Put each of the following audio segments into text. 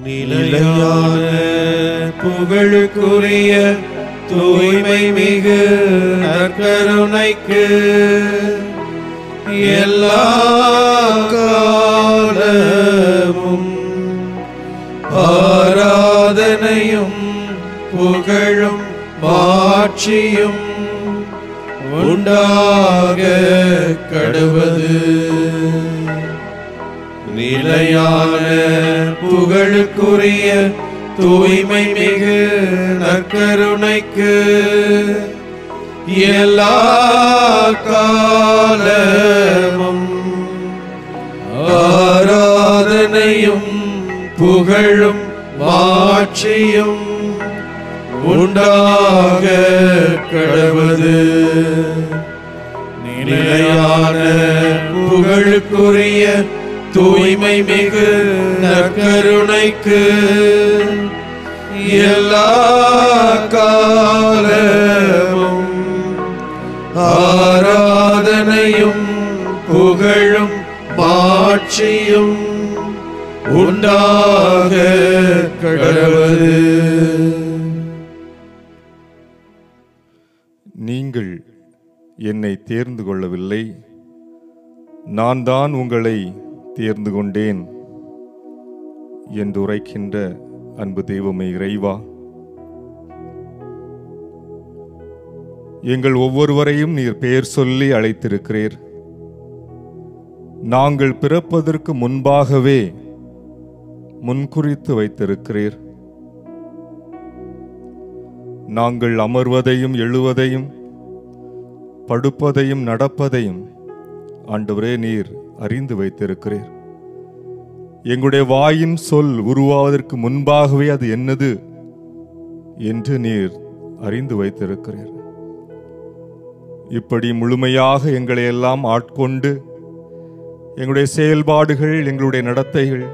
நிலையான புகழுக்குரிய தூய்மை மிகு நற்கருணைக்கு எல்லா காலமும் ஆராதனையும் புகழும் மாட்சியும் உண்டாக கடவது. நிலையான புகழுக்குரிய தூய்மை மிகு நற்கருணைக்கு எல்லா காலமும் ஆராதனையும் புகழும் மாட்சியும் உண்டாக கடவது. நிலையான புகழுக்குரிய தூய்மை மிகு நற்கருணைக்கு எல்லா காலமும் ஆராதனையும் புகழும் மாட்சியும் உண்டாக கடவது. நீங்கள் என்னை தேர்ந்து கொள்ளவில்லை, நான் தான் உங்களை தேர்ந்து கொண்டேன் என்று உரைக்கின்ற அன்பு தெய்வமே இறைவா, எங்கள் ஒவ்வொருவரையும் நீர் பெயர் சொல்லி அழைத்திருக்கிறீர். நாங்கள் பிறப்பதற்கு முன்பாகவே முன்குறித்து வைத்திருக்கிறீர். நாங்கள் அமர்வதையும் எழுவதையும் படுப்பதையும் நடப்பதையும் ஆண்டவரே நீர் அறிந்து வைத்திருக்கிறீர். எங்களுடைய வாயின் சொல் உருவாவதற்கு முன்பாகவே அது என்னது என்று நீர் அறிந்து வைத்திருக்கிறீர். இப்படி முழுமையாக எங்களை எல்லாம் ஆட்கொண்டு எங்களுடைய செயல்பாடுகள், எங்களுடைய நடத்தைகள்,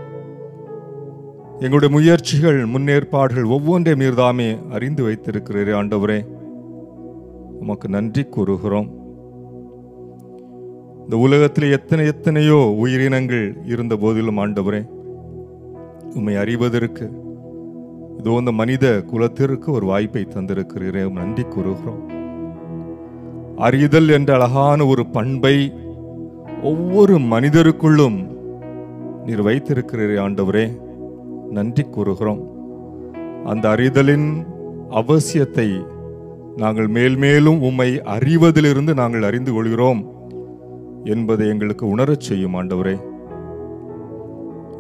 எங்களுடைய முயற்சிகள், முன்னேற்பாடுகள் ஒவ்வொன்றையும் நீர்தாமே அறிந்து வைத்திருக்கிறீர். ஆண்டவரே உமக்கு நன்றி கூறுகிறோம். இந்த உலகத்தில் எத்தனையோ உயிரினங்கள் இருந்த போதிலும் ஆண்டவரே உம்மை அறிவதற்கு இதோ இந்த மனித குலத்திற்கு ஒரு வாய்ப்பை தந்திருக்கிறீரே, நன்றி கூறுகிறோம். அறிதல் என்ற அழகான ஒரு பண்பை ஒவ்வொரு மனிதருக்குள்ளும் நீர் வைத்திருக்கிறீரே ஆண்டவரே, நன்றி கூறுகிறோம். அந்த அறிதலின் அவசியத்தை நாங்கள் மேல்மேலும் உம்மை அறிவதிலிருந்து நாங்கள் அறிந்து கொள்கிறோம் என்பதை எங்களுக்கு உணரச் செய்யும் ஆண்டவரே.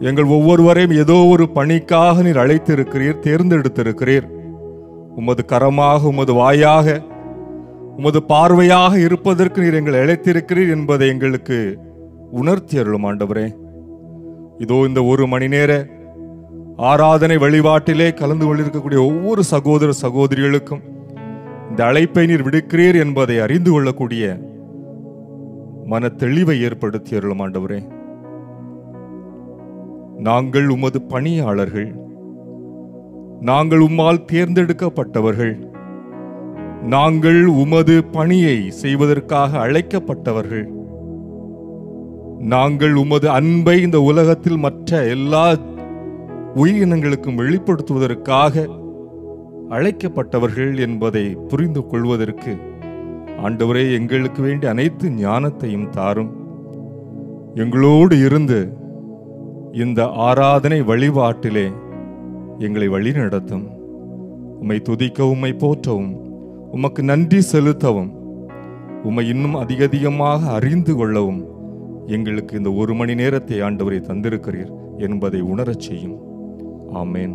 எங்கள் ஒவ்வொருவரையும் ஏதோ ஒரு பணிக்காக நீர் அழைத்திருக்கிறீர், தேர்ந்தெடுத்திருக்கிறீர். உமது கரமாக, உமது வாயாக, உமது பார்வையாக இருப்பதற்கு நீர் எங்களை அழைத்திருக்கிறீர் என்பதை எங்களுக்கு உணர்த்தி அருளும் ஆண்டவரே. இதோ இந்த ஒரு மணி நேர ஆராதனை வழிபாட்டிலே கலந்து கொண்டிருக்கக்கூடிய ஒவ்வொரு சகோதர சகோதரிகளுக்கும் இந்த அழைப்பை நீர் விடுக்கிறீர் என்பதை அறிந்து கொள்ளக்கூடிய மன தெளிவை ஏற்படுத்தி அருளும் ஆண்டவரே. நாங்கள் உமது பணியாளர்கள், நாங்கள் உம்மால் தேர்ந்தெடுக்கப்பட்டவர்கள், நாங்கள் உமது பணியை செய்வதற்காக அழைக்கப்பட்டவர்கள், நாங்கள் உமது அன்பை இந்த உலகத்தில் மற்ற எல்லா உயிரினங்களுக்கும் வெளிப்படுத்துவதற்காக அழைக்கப்பட்டவர்கள் என்பதை புரிந்து கொள்வதற்கு ஆண்டவரே எங்களுக்கு வேண்டிய அனைத்து ஞானத்தையும் தாரும். எங்களோடு இருந்து இந்த ஆராதனை வழிபாட்டிலே எங்களை வழி நடத்தும். உம்மை துதிக்கவும், உம்மை போற்றவும், உமக்கு நன்றி செலுத்தவும், உம்மை இன்னும் அதிகமாக அறிந்து கொள்ளவும் எங்களுக்கு இந்த ஒரு மணி நேரத்தை ஆண்டவரை தந்திருக்கிறீர் என்பதை உணரச் செய்யும். ஆமேன்.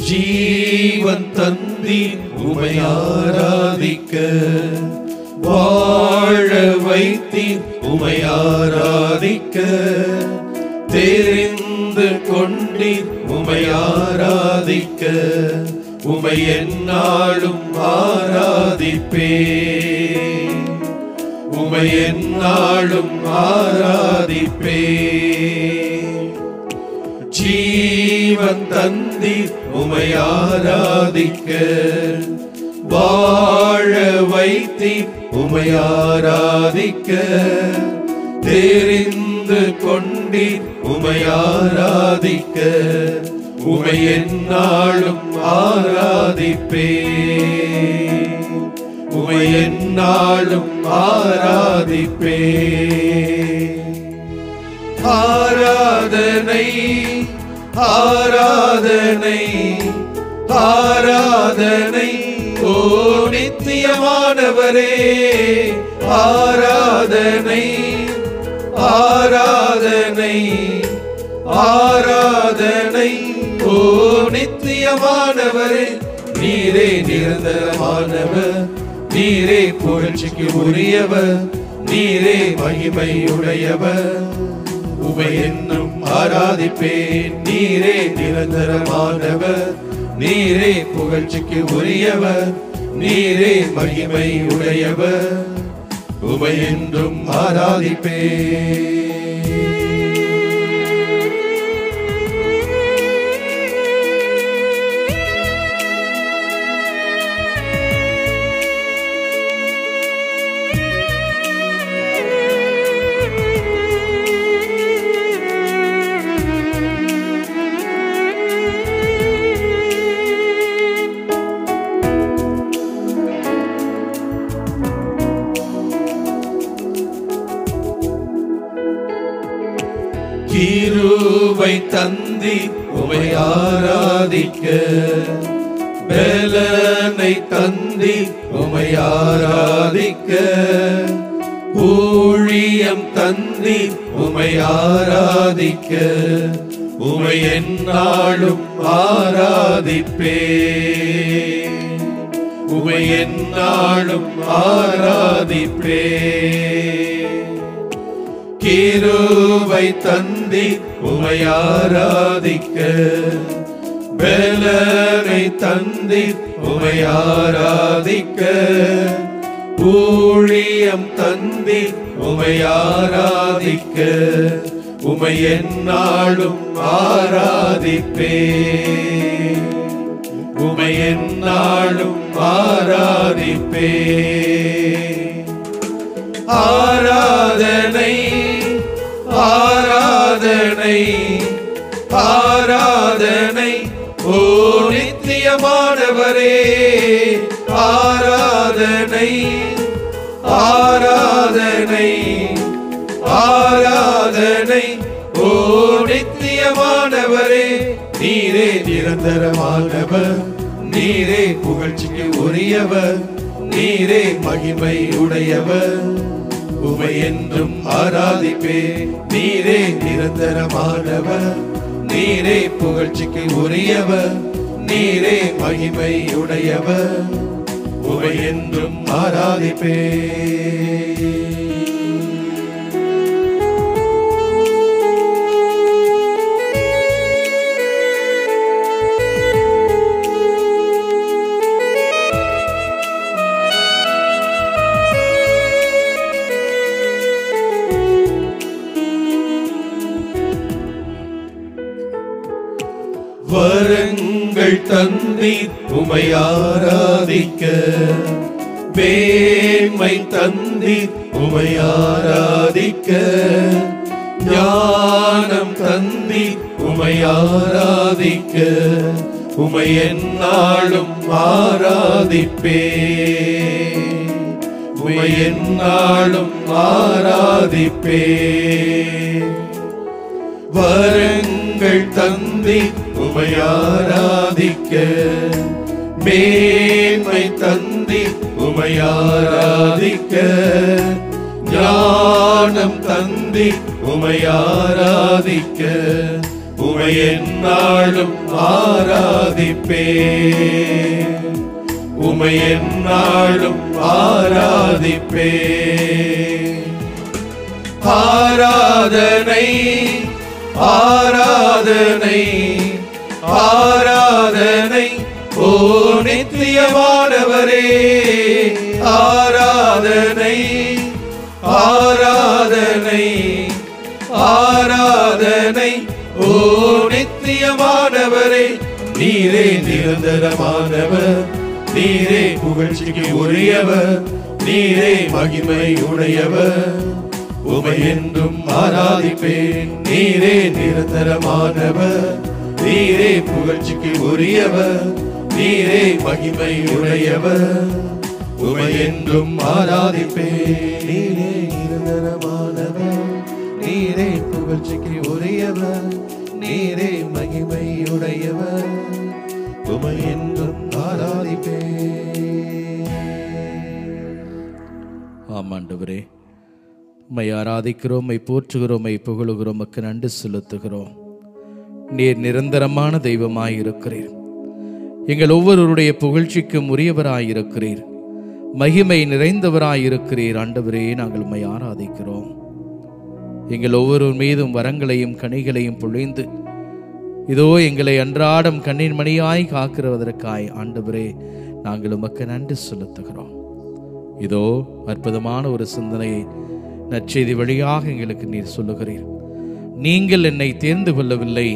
ஜீவன் தந்தீர் உமை ஆராதிக்க, வாழ வைத்தீர் உமை ஆராதிக்க, தெரிந்து கொண்டீர் உமை ஆராதிக்க, உமை எந்நாளும் ஆராதிப்பேன். உமை எந்நாளும் ஆராதிப்பேன். ஜீவன் தந்தீர் உமை ஆராதிக்க, வாழ வைத்தீர் உமை ஆராதிக்க, தெரிந்து கொண்டீர் உமை ஆராதிக்க, உமை எந்நாளும் ஆராதிப்பேன். உமை எந்நாளும் ஆராதிப்பேன். ஆராதனை ஆராதனை ஆராதனை ஓ நித்தியமானவரே, ஆராதனை ஆராதனை ஆராதனை ஓ நித்தியமானவரே. நீரே நிரந்தரமானவர், நீரே புகழ்ச்சிக்கு உரியவர், நீரே மகிமையுடையவர். உமை என்னும் ஆராதிப்பேன். நீரே நிரந்தரமானவர், நீரே புகழ்ச்சிக்கு உரியவர், நீரே மகிமையுடையவர். உமை என்றும் ஆராதிப்பேன். கிருபை தந்தீர் உமை ஆராதிக்க, பலனை தந்தீர் உமை ஆராதிக்க, ஊழியம் தந்தீர் உமை ஆராதிக்க, உமை எந்நாளும் ஆராதிப்பேன். உமை எந்நாளும் ஆராதிப்பேன். கிருபை தந்தீர் உமை ஆராதிக்க, பலனை தந்தீர் உமை ஆராதிக்க, ஊழியம் தந்தீர் உமை ஆராதிக்க, உமை எந்நாளும் ஆராதிப்பேன். உமை எந்நாளும் ஆராதிப்பேன். ஆராதனை ஆராதனை ஆராதனை ஓ நித்தியமானவரே, ஆராதனை ஆராதனை ஆராதனை ஓ நித்தியமானவரே. நீரே நிரந்தரமானவர், நீரே புகழ்ச்சிக்கு உரியவர், நீரே மகிமை உடையவர். உமை என்றும் ஆராதிப்பேன். நீரே நிரந்தரமானவர், நீரே புகழ்ச்சிக்கு உரியவர், நீரே மகிமை உடையவர். உமை என்றும் ஆராதிப்பேன். வரங்கள் தந்தீர் உமை ஆராதிக்க, மேன்மை தந்தீர் உமை ஆராதிக்க, ஞானம் தந்தீர் உமை ஆராதிக்க, உமை எந்நாளும் ஆராதிப்பேன். உமை எந்நாளும் ஆராதிப்பேன். வரங்கள் தந்தீர் உமை ஆராதிக்க, மேன்மை தந்தீர் உமை ஆராதிக்க, ஞானம் தந்தீர் உமை ஆராதிக்க, உமை எந்நாளும் ஆராதிப்பேன். உமை எந்நாளும் ஆராதிப்பேன். ஆராதனை ஆராதனை ஆராதனை ஓ நித்தியமானவரே ஆராதனை ஆராதனை ஆராதனை. ஓ நித்தியமானவரே, நீரே நிரந்தரமானவர், நீரே புகழ்ச்சிக்கு உரியவர், நீரே மகிமை உடையவர். உமை என்றும் ஆராதிப்பேன். நீரே நிரந்தரமானவர், நீரே புகழ்ச்சிக்கு உரியவர், நீரே மகிமை உடையவர். உமை என்றும் ஆராதிப்பேன். நீரே நிரந்தரமானவர், நீரே புகழ்ச்சிக்கு உரியவர், நீரே மகிமை உடையவர். உமை என்றும் ஆராதிப்பேன். ஆமாண்டவரே, உம்மை ஆராதிக்கிறோம், உம்மை போற்றுகிறோம், உம்மை புகழுகிறோம், உமக்கு நன்றி செலுத்துகிறோம். நீர் நிரந்தரமான தெய்வமாயிருக்கிறீர். எங்கள் ஒவ்வொருவருடைய புகழ்ச்சிக்கும் உரியவராயிருக்கிறீர், மகிமை நிறைந்தவராயிருக்கிறீர். ஆண்டவரே, நாங்கள் உம்மை ஆராதிக்கிறோம். எங்கள் ஒவ்வொரு மீதும் வரங்களையும் கனிகளையும் பொழிந்து இதோ எங்களை அன்றாடம் கண்ணின் மணியாய் காக்கிறதற்காய் ஆண்டவரே நாங்கள் உமக்கு நன்றி செலுத்துகிறோம். இதோ அற்புதமான ஒரு சிந்தனையை நற்செய்தி வழியாக எங்களுக்கு நீர் சொல்லுகிறீர். நீங்கள் என்னை தேர்ந்து கொள்ளவில்லை,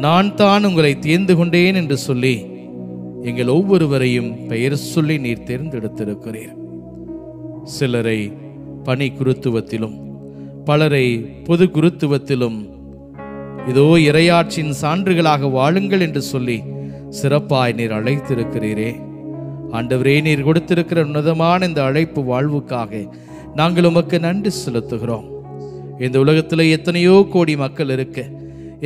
நான் தான் உங்களை தேர்ந்து கொண்டேன் என்று சொல்லி எங்கள் ஒவ்வொருவரையும் பெயர் சொல்லி நீர் தேர்ந்தெடுத்திருக்கிறீர். சிலரை பணி குருத்துவத்திலும் பலரை பொது குருத்துவத்திலும் இதோ இறையாட்சியின் சான்றுகளாக வாழுங்கள் என்று சொல்லி சிறப்பாய் நீர் அழைத்திருக்கிறீரே. ஆண்டவரே, நீர் கொடுத்திருக்கிற உன்னதமான இந்த அழைப்பு வாழ்வுக்காக நாங்கள் உமக்கு நன்றி செலுத்துகிறோம். இந்த உலகத்தில் எத்தனையோ கோடி மக்கள் இருக்க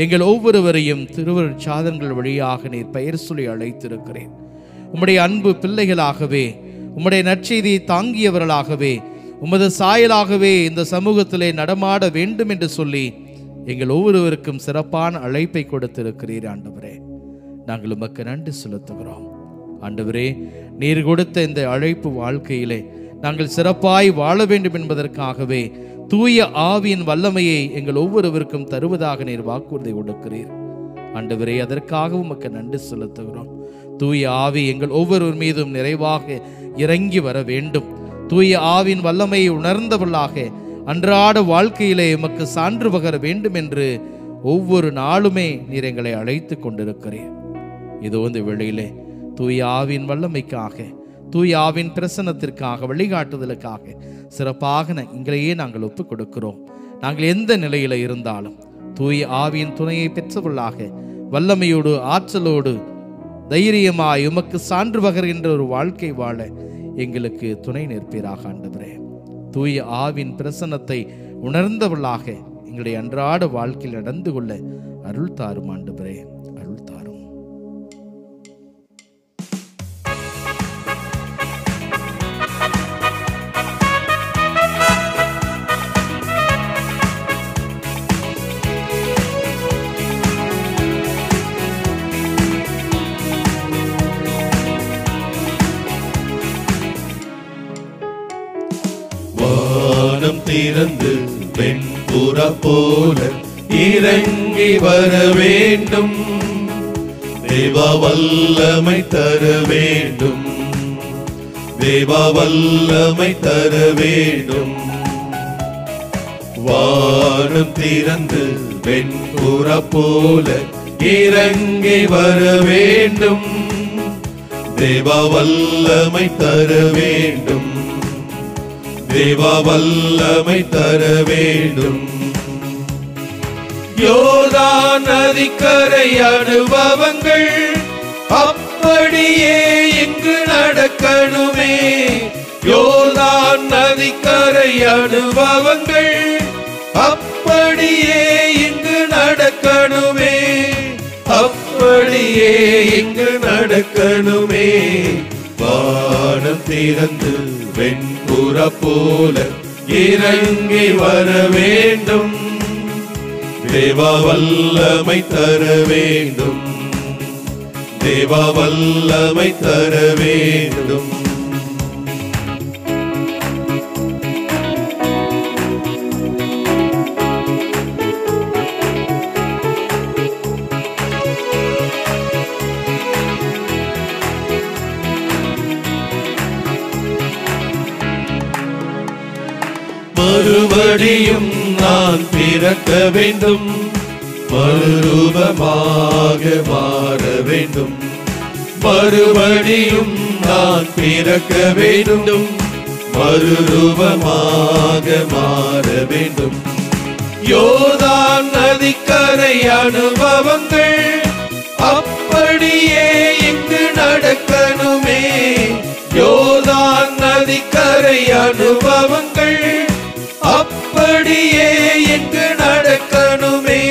எங்கள் ஒவ்வொருவரையும் திருவருட் சாதனங்கள் வழியாக நீர் பெயர் சொல்லி அழைத்திருக்கிறேன். உம்முடைய அன்பு பிள்ளைகளாகவே, உம்முடைய நற்செய்தியை தாங்கியவர்களாகவே, உமது சாயலாகவே இந்த சமூகத்திலே நடமாட வேண்டும் என்று சொல்லி எங்கள் ஒவ்வொருவருக்கும் சிறப்பான அழைப்பை கொடுத்திருக்கிறீர். ஆண்டவரே, நாங்கள் உமக்கு நன்றி செலுத்துகிறோம். ஆண்டவரே, நீர் கொடுத்த இந்த அழைப்பு வாழ்க்கையிலே நாங்கள் சிறப்பாய் வாழ வேண்டும் என்பதற்காகவே தூய ஆவியின் வல்லமையை எங்கள் ஒவ்வொருவருக்கும் தருவதாக நீர் வாக்குறுதி கொடுக்கிறீர். ஆண்டவரே, அதற்காக உமக்கு நன்றி செலுத்துகிறோம். தூய ஆவி எங்கள் ஒவ்வொருவர் மீதும் நிறைவாக இறங்கி வர வேண்டும். தூய ஆவியின் வல்லமையை உணர்ந்தவர்களாக அன்றாட வாழ்க்கையிலே எமக்கு சான்று பகர வேண்டும் என்று ஒவ்வொரு நாளுமே நீர் எங்களை அழைத்து கொண்டிருக்கிறீர். இதோ இந்த வேளையிலே தூய ஆவியின் வல்லமைக்காக, தூய ஆவியின் பிரசன்னத்திற்காக, வழிகாட்டுதலுக்காக சிறப்பாக எங்களையே நாங்கள் ஒப்புக் கொடுக்கிறோம். நாங்கள் எந்த நிலையில இருந்தாலும் தூய ஆவியின் துணையை பெற்றவர்களாக வல்லமையோடு ஆற்றலோடு தைரியமாய் உமக்கு சான்று பகர்கின்ற ஒரு வாழ்க்கை வாழ எங்களுக்கு துணை நிற்பீராக. ஆண்டவரே, தூய ஆவின் பிரசன்னத்தை உணர்ந்தவர்களாக எங்களுடைய அன்றாட வாழ்க்கையில் நடந்து கொள்ள அருள் தாரும். ஆண்டவரே, அருள் தாரும். வானம் திறந்து வெண்புறா போல இறங்கி வர வேண்டும், தேவ வல்லமை தர வேண்டும், தேவ வல்லமை தர வேண்டும். வானம் திறந்து வெண்புறா போல இறங்கி வர வேண்டும், தேவ வல்லமை தர வேண்டும், தேவ வல்லமை தர வேண்டும். யோர்தான் நதிக்கரை அனுபவங்கள் அப்படியே இங்கு நடக்கணுமே, யோர்தான் நதிக்கரை அனுபவங்கள் அப்படியே இங்கு நடக்கணுமே, அப்படியே இங்கு நடக்கணுமே. வானம் திறந்து வெண்புறா போல இறங்கி வர வேண்டும், தேவ வல்லமை தர வேண்டும், தேவ வல்லமை தர வேண்டும். மறுபடியும் நான் பிறக்க வேண்டும், மறுரூபமாக மாற வேண்டும். மறுபடியும் நான் பிறக்க வேண்டும், மறுரூபமாக மாற வேண்டும். யோர்தான் நதிக்கரை அனுபவங்கள் அப்படியே இங்கு நடக்கணுமே. யோர்தான் நதிக்கரை அனுபவங்கள் அப்படியே இங்கு நடக்கணுமே,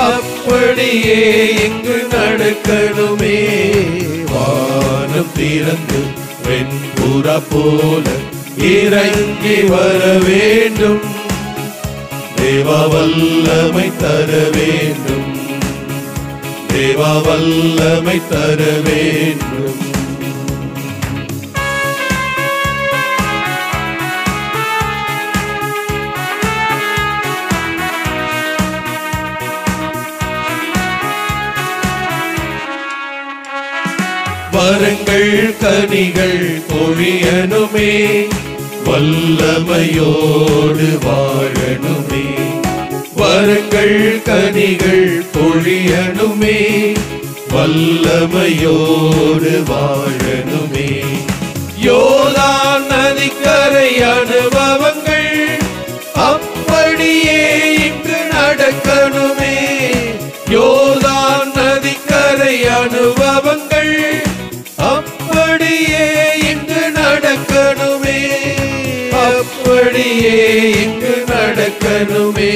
அப்படியே இங்கு நடக்கணுமே. வானம் திறந்து வெண்புறா போல இறங்கி வர வேண்டும், தேவா வல்லமை தர வேண்டும், தேவா வல்லமை தர வேண்டும். வரங்கள் கனிகள் பொழியனுமே, வல்லமையோடு வாழணுமே. வரங்கள் கனிகள் பொழியனுமே, வல்லமையோடு வாழணுமே. யோர்தான் நதிக்கரை அனுபவங்கள் அப்படியே இங்கு நடக்கணுமே. யோர்தான் நதிக்கரை அனுபவங்கள் அப்படியே இங்கு நடக்கணுமே, அப்படியே இங்கு நடக்கணுமே.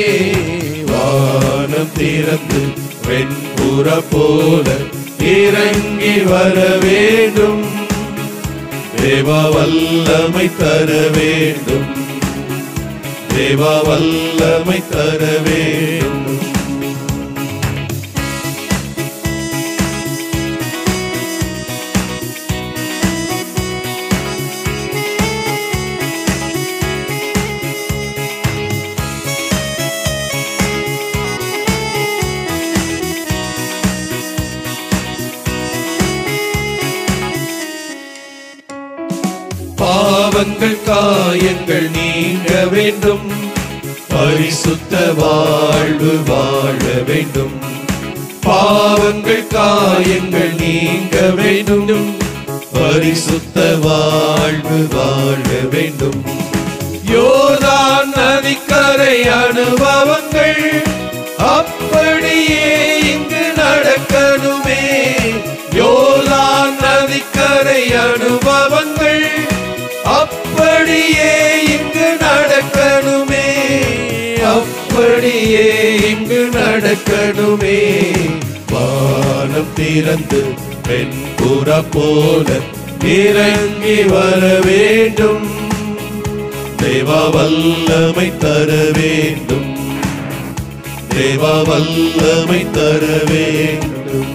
வானம் திறந்து வெண்புறா போல இறங்கி வர வேண்டும், தேவா வல்லமை தர வேண்டும், தேவா வல்லமை தர வேண்டும். பாவங்கள் காயங்கள் நீங்க வேண்டும், பரிசுத்த வாழ்வு வாழ வேண்டும். பாவங்கள் காயங்கள் நீங்க வேண்டும், பரிசுத்த வாழ்வு வாழ வேண்டும். யோர்தான் நதிக்கரை அனுபவங்கள் அப்படியே இங்கு நடக்கணுமே. யோர்தான் நதிக்கரை அனுபவங்கள் அப்படியே இங்கு நடக்கணுமே, அப்படியே இங்கு நடக்கணுமே. வானம் திறந்து வெண்புறா போல இறங்கி வர வேண்டும், தேவா வல்லமை தர வேண்டும், தேவா வல்லமை தர வேண்டும்.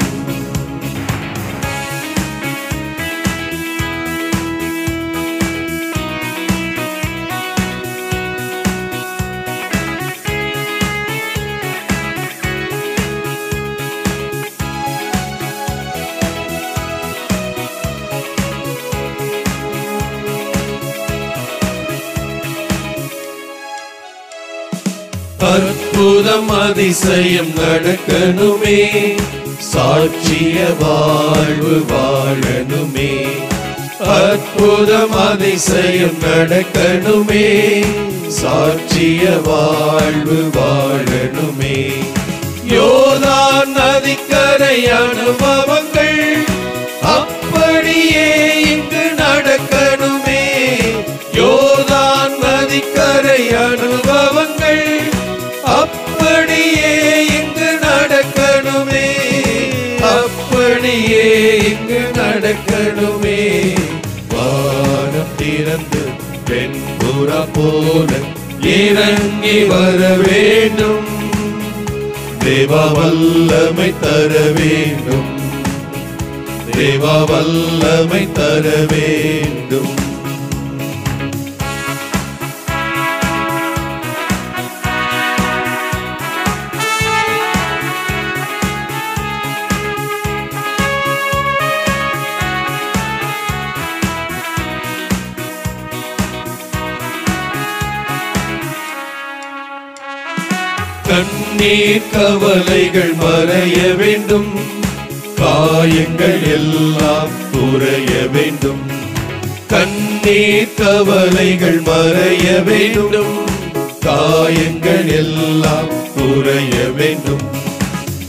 அற்புதம் அதிசயம் நடக்கணுமே, சாட்சிய வாழ்வு வாழணுமே. அற்புதம் அதிசயம் நடக்கணுமே, சாட்சிய வாழ்வு வாழணுமே. யோர்தான் நதிக்கரை அனுபவங்கள் அப்படியே இங்கு நடக்கணுமே. யோர்தான் நதிக்கரை அனுபவங்கள் அப்படியே இங்கு நடக்கணுமே, அப்படியே இங்கு நடக்கணுமே. வானம் திறந்து வெண்புறா போல இறங்கி வர வேண்டும், தேவா வல்லமை தர வேண்டும், தேவா வல்லமை தர வேண்டும். கண்ணீர் கவலைகள் மறைய வேண்டும், காயங்கள் எல்லாம் குறைய வேண்டும். கண்ணீர் கவலைகள் மறைய வேண்டும், காயங்கள் எல்லாம் குறைய வேண்டும்.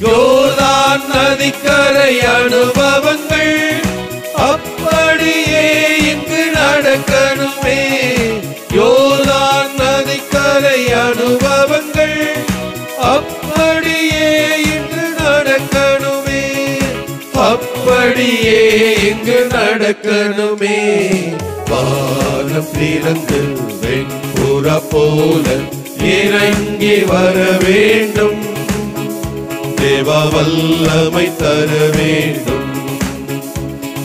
யோர்தான் நதிக்கரை அனுபவங்கள் அப்படியே இங்கு நடக்கணுமே. யோர்தான் நதிக்கரை அனுபவங்கள் அப்படியே இங்கு நடக்கணுமே, அப்படியே இங்கு நடக்கணுமே. வானம் திறந்து வெண்புறா போல இறங்கி வர வேண்டும், தேவ வல்லமை தர வேண்டும்,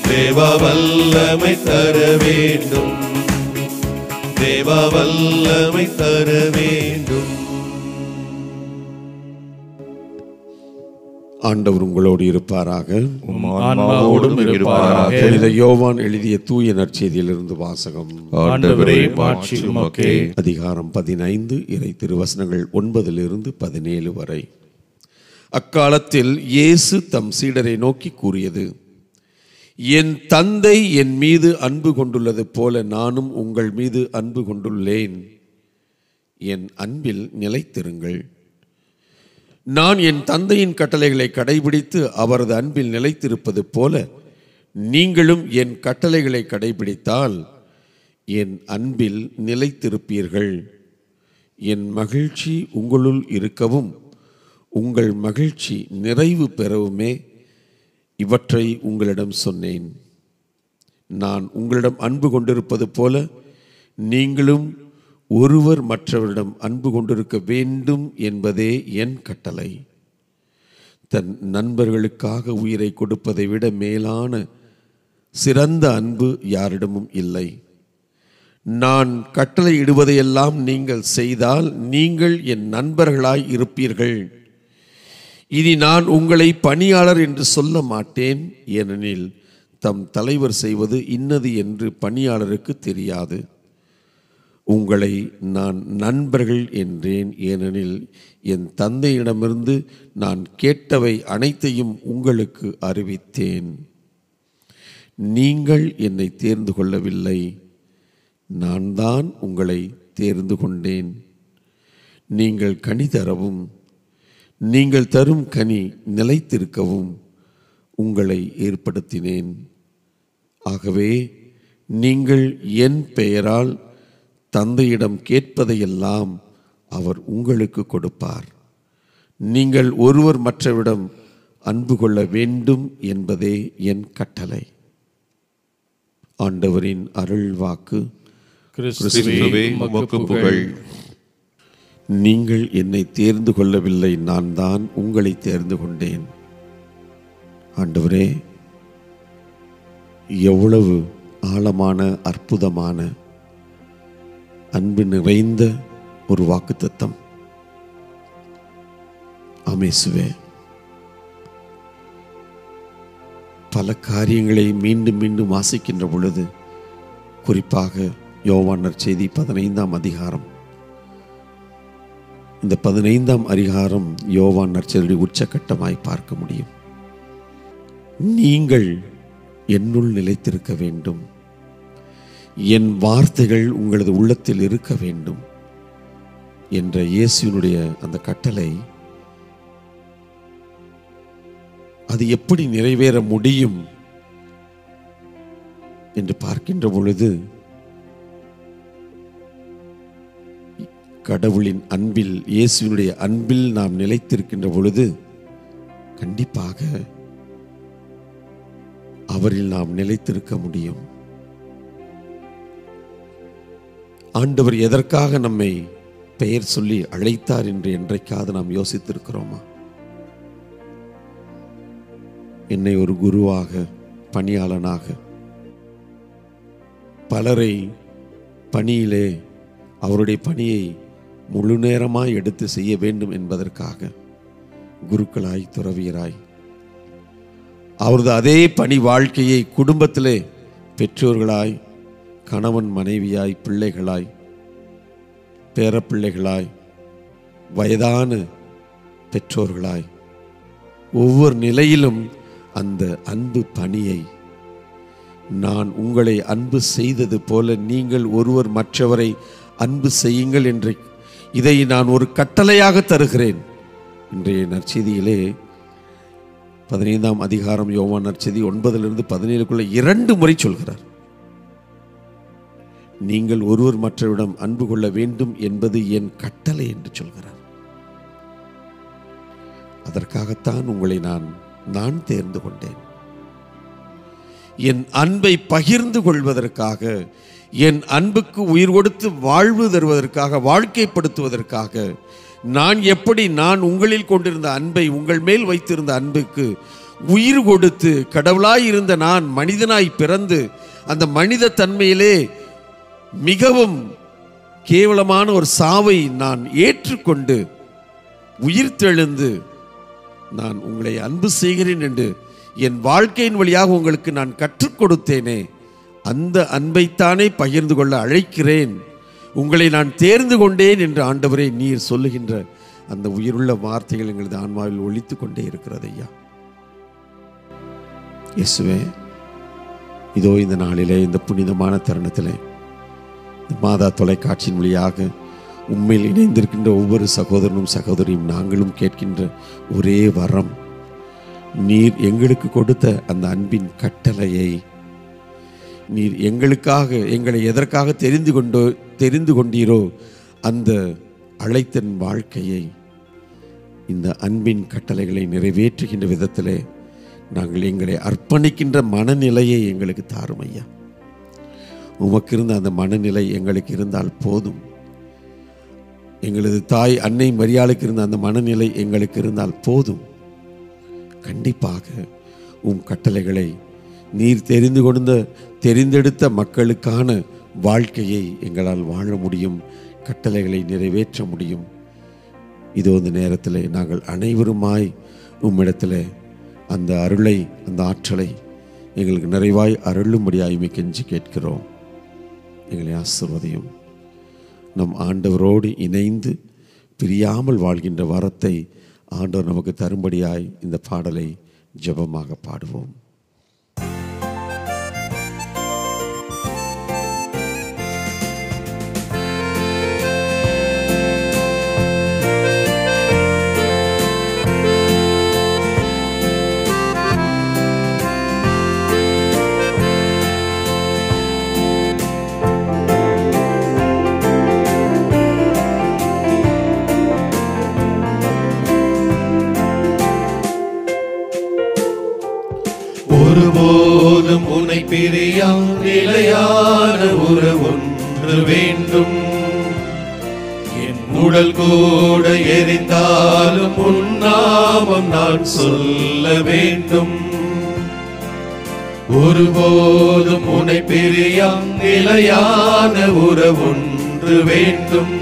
தேவ வல்லமை தர வேண்டும், தேவ வல்லமை தர வேண்டும். ஆண்டவர் உங்களோடு இருப்பாராக, ஆன்மாவோடும் இருப்பாராக. புனித யோவான் எழுதிய தூய நற்செய்தியிலிருந்து வாசகம். ஆண்டவரே மாட்சி உமக்கே. அதிகாரம் 15 இறை திருவசனங்கள் 9-17 வரை. அக்காலத்தில் இயேசு தம் சீடரை நோக்கி கூறியது, என் தந்தை என் மீது அன்பு கொண்டுள்ளது போல நானும் உங்கள் மீது அன்பு கொண்டுள்ளேன். என் அன்பில் நிலைத்திருங்கள். நான் என் தந்தையின் கட்டளைகளை கடைபிடித்து அவரது அன்பில் நிலைத்திருப்பது போல நீங்களும் என் கட்டளைகளை கடைபிடித்தால் என் அன்பில் நிலைத்திருப்பீர்கள். என் மகிழ்ச்சி உங்களுள் இருக்கவும் உங்கள் மகிழ்ச்சி நிறைவு பெறவுமே இவற்றை உங்களிடம் சொன்னேன். நான் உங்களிடம் அன்பு கொண்டிருப்பது போல நீங்களும் ஒருவர் மற்றவரிடம் அன்பு கொண்டிருக்க வேண்டும் என்பதே என் கட்டளை. தன் நண்பர்களுக்காக உயிரை கொடுப்பதை விட மேலான சிறந்த அன்பு யாரிடமும் இல்லை. நான் கட்டளை இடுவதையெல்லாம் நீங்கள் செய்தால் நீங்கள் என் நண்பர்களாய் இருப்பீர்கள். இனி நான் உங்களை பணியாளர் என்று சொல்ல மாட்டேன், ஏனெனில் தம் தலைவர் செய்வது இன்னது என்று பணியாளருக்கு தெரியாது. உங்களை நான் நண்பர்கள் என்றேன், ஏனெனில் என் தந்தையிடமிருந்து நான் கேட்டவை அனைத்தையும் உங்களுக்கு அறிவித்தேன். நீங்கள் என்னை தேர்ந்து கொள்ளவில்லை, நான் தான் உங்களை தேர்ந்து கொண்டேன். நீங்கள் கனி தரவும் நீங்கள் தரும் கனி நிலைத்திருக்கவும் உங்களை ஏற்படுத்தினேன். ஆகவே நீங்கள் என் பெயரால் தந்தையிடம் கேட்பதையெல்லாம் அவர் உங்களுக்கு கொடுப்பார். நீங்கள் ஒருவர் மற்றவரிடம் அன்பு கொள்ள வேண்டும் என்பதே என் கட்டளை. ஆண்டவரின் அருள் வாக்கு. கிறிஸ்துவே உமக்கு புகழ். நீங்கள் என்னை தேர்ந்து கொள்ளவில்லை, நான் தான் உங்களை தேர்ந்து கொண்டேன். ஆண்டவரே, எவ்வளவு ஆழமான அற்புதமான அன்பு நிறைந்த ஒரு வாக்குத்தத்தம். ஆமேசுவே, பல காரியங்களை மீண்டும் மீண்டும் வாசிக்கின்ற பொழுது, குறிப்பாக யோவான் நற்செய்தி 15ஆம் அதிகாரம், இந்த 15ஆம் அதிகாரம் யோவான் நற்செய்தியுடைய உச்சக்கட்டமாய் பார்க்க முடியும். நீங்கள் என்னுள் நிலைத்திருக்க வேண்டும், என் வார்த்தைகள் உங்களது உள்ளத்தில் இருக்க வேண்டும் என்ற இயேசுவினுடைய அந்த கட்டளை, அது எப்படி நிறைவேற முடியும் என்று பார்க்கின்ற பொழுது, கடவுளின் அன்பில், இயேசுவினுடைய அன்பில் நாம் நிலைத்திருக்கின்ற பொழுது கண்டிப்பாக அவரில் நாம் நிலைத்திருக்க முடியும். ஆண்டவர் எதற்காக நம்மை பெயர் சொல்லி அழைத்தார் என்று என்றைக்காவது நாம் யோசித்திருக்கிறோமா? என்னை ஒரு குருவாக, பணியாளனாக, பலரை பணியிலே அவருடைய பணியை முழு நேரமாய் எடுத்து செய்ய வேண்டும் என்பதற்காக குருக்களாய், துறவியராய், அவரது அதே பணி வாழ்க்கையை குடும்பத்திலே பெற்றோர்களாய், கணவன் மனைவியாய், பிள்ளைகளாய், பேரப்பிள்ளைகளாய், வயதான பெற்றோர்களாய் ஒவ்வொரு நிலையிலும் அந்த அன்பு பணியை, நான் உங்களை அன்பு செய்தது போல நீங்கள் ஒருவர் மற்றவரை அன்பு செய்யுங்கள் என்று இதை நான் ஒரு கட்டளையாக தருகிறேன். இன்றைய நற்செய்தியிலே 15ஆம் அதிகாரம் யோவான் நற்செய்தி 9-17 2 முறை சொல்கிறார். நீங்கள் ஒருவர் மற்றவரிடம் அன்பு கொள்ள வேண்டும் என்பது என் கட்டளை என்று சொல்கிறார். அதற்காகத்தான் உங்களை நான் தேர்ந்து கொண்டேன். என் அன்பை பகிர்ந்து கொள்வதற்காக, என் அன்புக்கு உயிர் கொடுத்து வாழ்வு தருவதற்காக, வாழ்க்கைப்படுத்துவதற்காக, நான் எப்படி நான் உங்களில் கொண்டிருந்த அன்பை, உங்கள் மேல் வைத்திருந்த அன்புக்கு உயிர் கொடுத்து, கடவுளாய் இருந்த நான் மனிதனாய் பிறந்து அந்த மனித தன்மையிலே மிகவும் கேவலமான ஒரு சாவை நான் ஏற்றுக்கொண்டு உயிர் தெழுந்து நான் உங்களை அன்பு செய்கிறேன் என்று என் வாழ்க்கையின் வழியாக உங்களுக்கு நான் கற்றுக் கொடுத்தேனே, அந்த அன்பைத்தானே பகிர்ந்து கொள்ள அழைக்கிறேன். உங்களை நான் தேர்ந்து கொண்டேன் என்று ஆண்டவரே நீர் சொல்லுகின்ற அந்த உயிருள்ள வார்த்தைகள் எங்களது ஆன்மாவில் ஒலித்து கொண்டே இருக்கிறது ஐயா. இயேசுவே, இதோ இந்த நாளிலே, இந்த புனிதமான தருணத்திலே மாதா தொலைக்காட்சியின் வழியாக உண்மையில் இணைந்திருக்கின்ற ஒவ்வொரு சகோதரனும் சகோதரியும் நாங்களும் கேட்கின்ற ஒரே வரம், நீர் எங்களுக்கு கொடுத்த அந்த அன்பின் கட்டளையை, நீர் எங்களுக்காக, எங்களை எதற்காக தெரிந்து கொண்டீரோ அந்த அழைத்தன் வாழ்க்கையை, இந்த அன்பின் கட்டளைகளை நிறைவேற்றுகின்ற விதத்திலே நாங்கள் எங்களை அர்ப்பணிக்கின்ற மனநிலையை எங்களுக்கு தாரும் ஐயா. உமக்கு இருந்த அந்த மனநிலை எங்களுக்கு இருந்தால் போதும். எங்களது தாய் அன்னை மரியாளுக்கு இருந்த அந்த மனநிலை எங்களுக்கு இருந்தால் போதும். கண்டிப்பாக உம் கட்டளைகளை, நீர் தெரிந்தெடுத்த மக்களுக்கான வாழ்க்கையை எங்களால் வாழ முடியும், கட்டளைகளை நிறைவேற்ற முடியும். இதோ இந்த நேரத்தில் நாங்கள் அனைவருமாய் உம்மிடத்தில் அந்த அருளை, அந்த ஆற்றலை எங்களுக்கு நிறைவாய் அருளும்படியாய் கெஞ்சி கேட்கிறோம். எங்களை ஆசீர்வதியும். நம் ஆண்டவரோடு இணைந்து பிரியாமல் வாழ்கின்ற வரத்தை ஆண்டவர் நமக்கு தரும்படியாய் இந்த பாடலை ஜெபமாக பாடுவோம். ஒருபோதும் உன்னை பிரியா நிலையான உறவொன்று வேண்டும். என் உடல் கூட எரிந்தாலும் உன் நாமம் நான் சொல்ல வேண்டும். ஒருபோதும் உன்னை பிரியா நிலையான உறவொன்று வேண்டும்.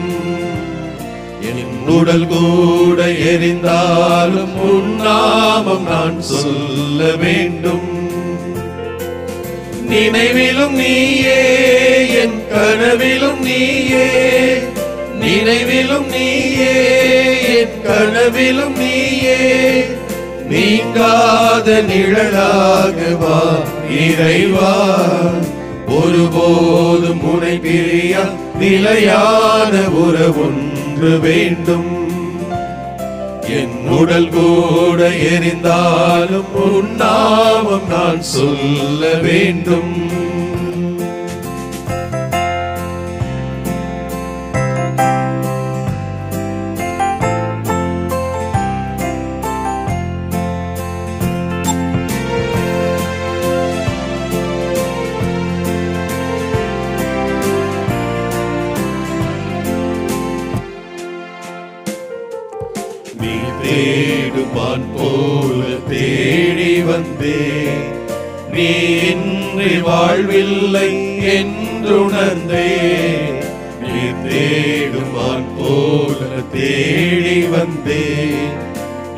என் உடல் கூட எரிந்தாலும் உன் நாமம் நான் சொல்ல வேண்டும். நினைவிலும் நீயே, என் கனவிலும் நீயே, நினைவிலும் நீயே, என் கனவிலும் நீயே, நீங்காத நிழலாக வா இறைவா. ஒருபோதும் உன்னை பிரியா நிலையான உறவொன்று வேண்டும். என் உடல் கூட எரிந்தாலும் உன் நாமம் நான் சொல்ல வேண்டும். தேடுமான் போல தேடி வந்தே, நீ இன்றி வாழ்வில்லை என்றுணர்ந்தே. நீ தேடுமான் போல தேடி வந்தே,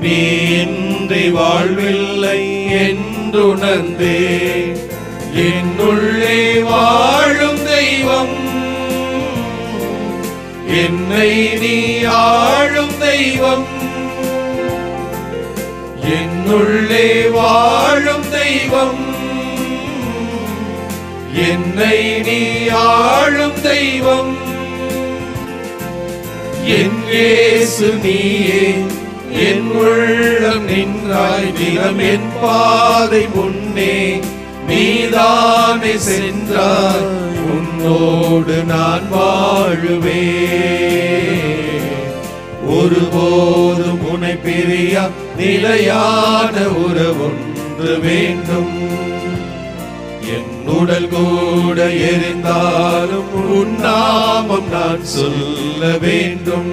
நீ இன்றி வாழ்வில்லை என்றுணர்ந்தே. என்னுள்ளே வாழும் தெய்வம், என்னை நீ ஆளும் தெய்வம், என்னுள்ளே வாழும் தெய்வம், என்னை நீ ஆளும் தெய்வம். என் இயேசு நீயே, என் உள்ளம் நின்றாய் தினம் என் பாதை முன்னே நீதானே சென்றாய், உன்னோடு நான் வாழுவேன். ஒருபோதும் உன்னை பிரியா நிலையான உறவொன்று வேண்டும். என் உடல் கூட எரிந்தாலும் உன் நாமம் நான் சொல்ல வேண்டும்.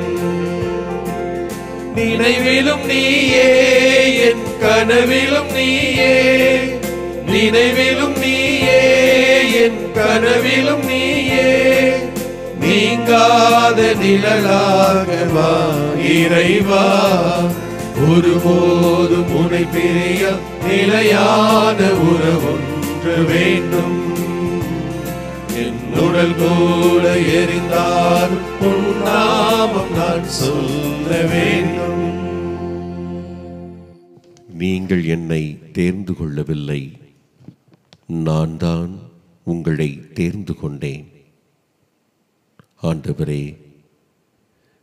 நினைவிலும் நீயே, என் கனவிலும் நீயே, நினைவிலும் நீயே, என் கனவிலும் நீயே. நீங்காத நிழலாக வா இறைவா, ஒருபோதும் உன்னை பிரிய நிலையான உறவொன்று வேண்டும். என் உடல் கூட எரிந்தால் உன் நாமம் நான் சொல்ல வேண்டும். நீங்கள் என்னை தேர்ந்து கொள்ளவில்லை, நான் தான் உங்களை தேர்ந்து கொண்டேன். ஆண்டவரே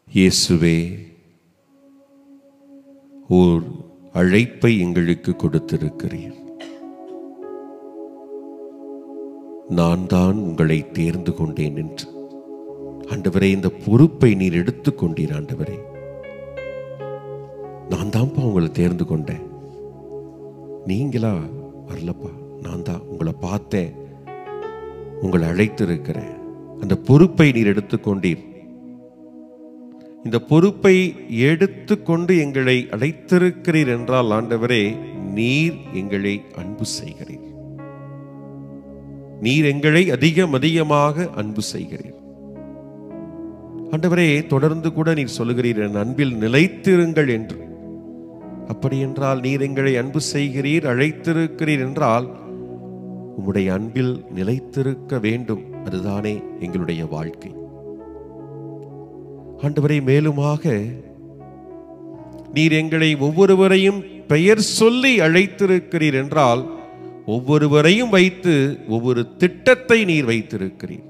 இயேசுவே, ஓர் அழைப்பை எங்களுக்கு கொடுத்திருக்கிறீர். நான் தான் உங்களை தேர்ந்து கொண்டேன் என்று. ஆண்டவரே, இந்த பொறுப்பை நீர் எடுத்துக்கொண்டீர். ஆண்டவரே, நான் தான்ப்பா உங்களை தேர்ந்து கொண்டேன், நீங்களா வரலப்பா, நான் தான் உங்களை பார்த்தேன், உங்களை அழைத்திருக்கிறேன். அந்த பொறுப்பை நீர் எடுத்துக்கொண்டீர். இந்த பொறுப்பை எடுத்துக்கொண்டு எங்களை அழைத்திருக்கிறீர் என்றால் ஆண்டவரே, நீர் எங்களை அன்பு செய்கிறீர். நீர் எங்களை அதிகமாக அன்பு செய்கிறீர். ஆண்டவரே, தொடர்ந்து கூட நீர் சொல்லுகிறீர், என் அன்பில் நிலைத்திருங்கள் என்று. அப்படி என்றால் நீர் எங்களை அன்பு செய்கிறீர், அழைத்திருக்கிறீர் என்றால் உம்முடைய அன்பில் நிலைத்திருக்க வேண்டும். அதுதானே எங்களுடைய வாழ்க்கை. ஆண்டவரே, மேலுமாக நீர் எங்களை ஒவ்வொருவரையும் பெயர் சொல்லி அழைத்திருக்கிறீர் என்றால் ஒவ்வொருவரையும் வைத்து ஒவ்வொரு திட்டத்தை நீர் வைத்திருக்கிறீர்.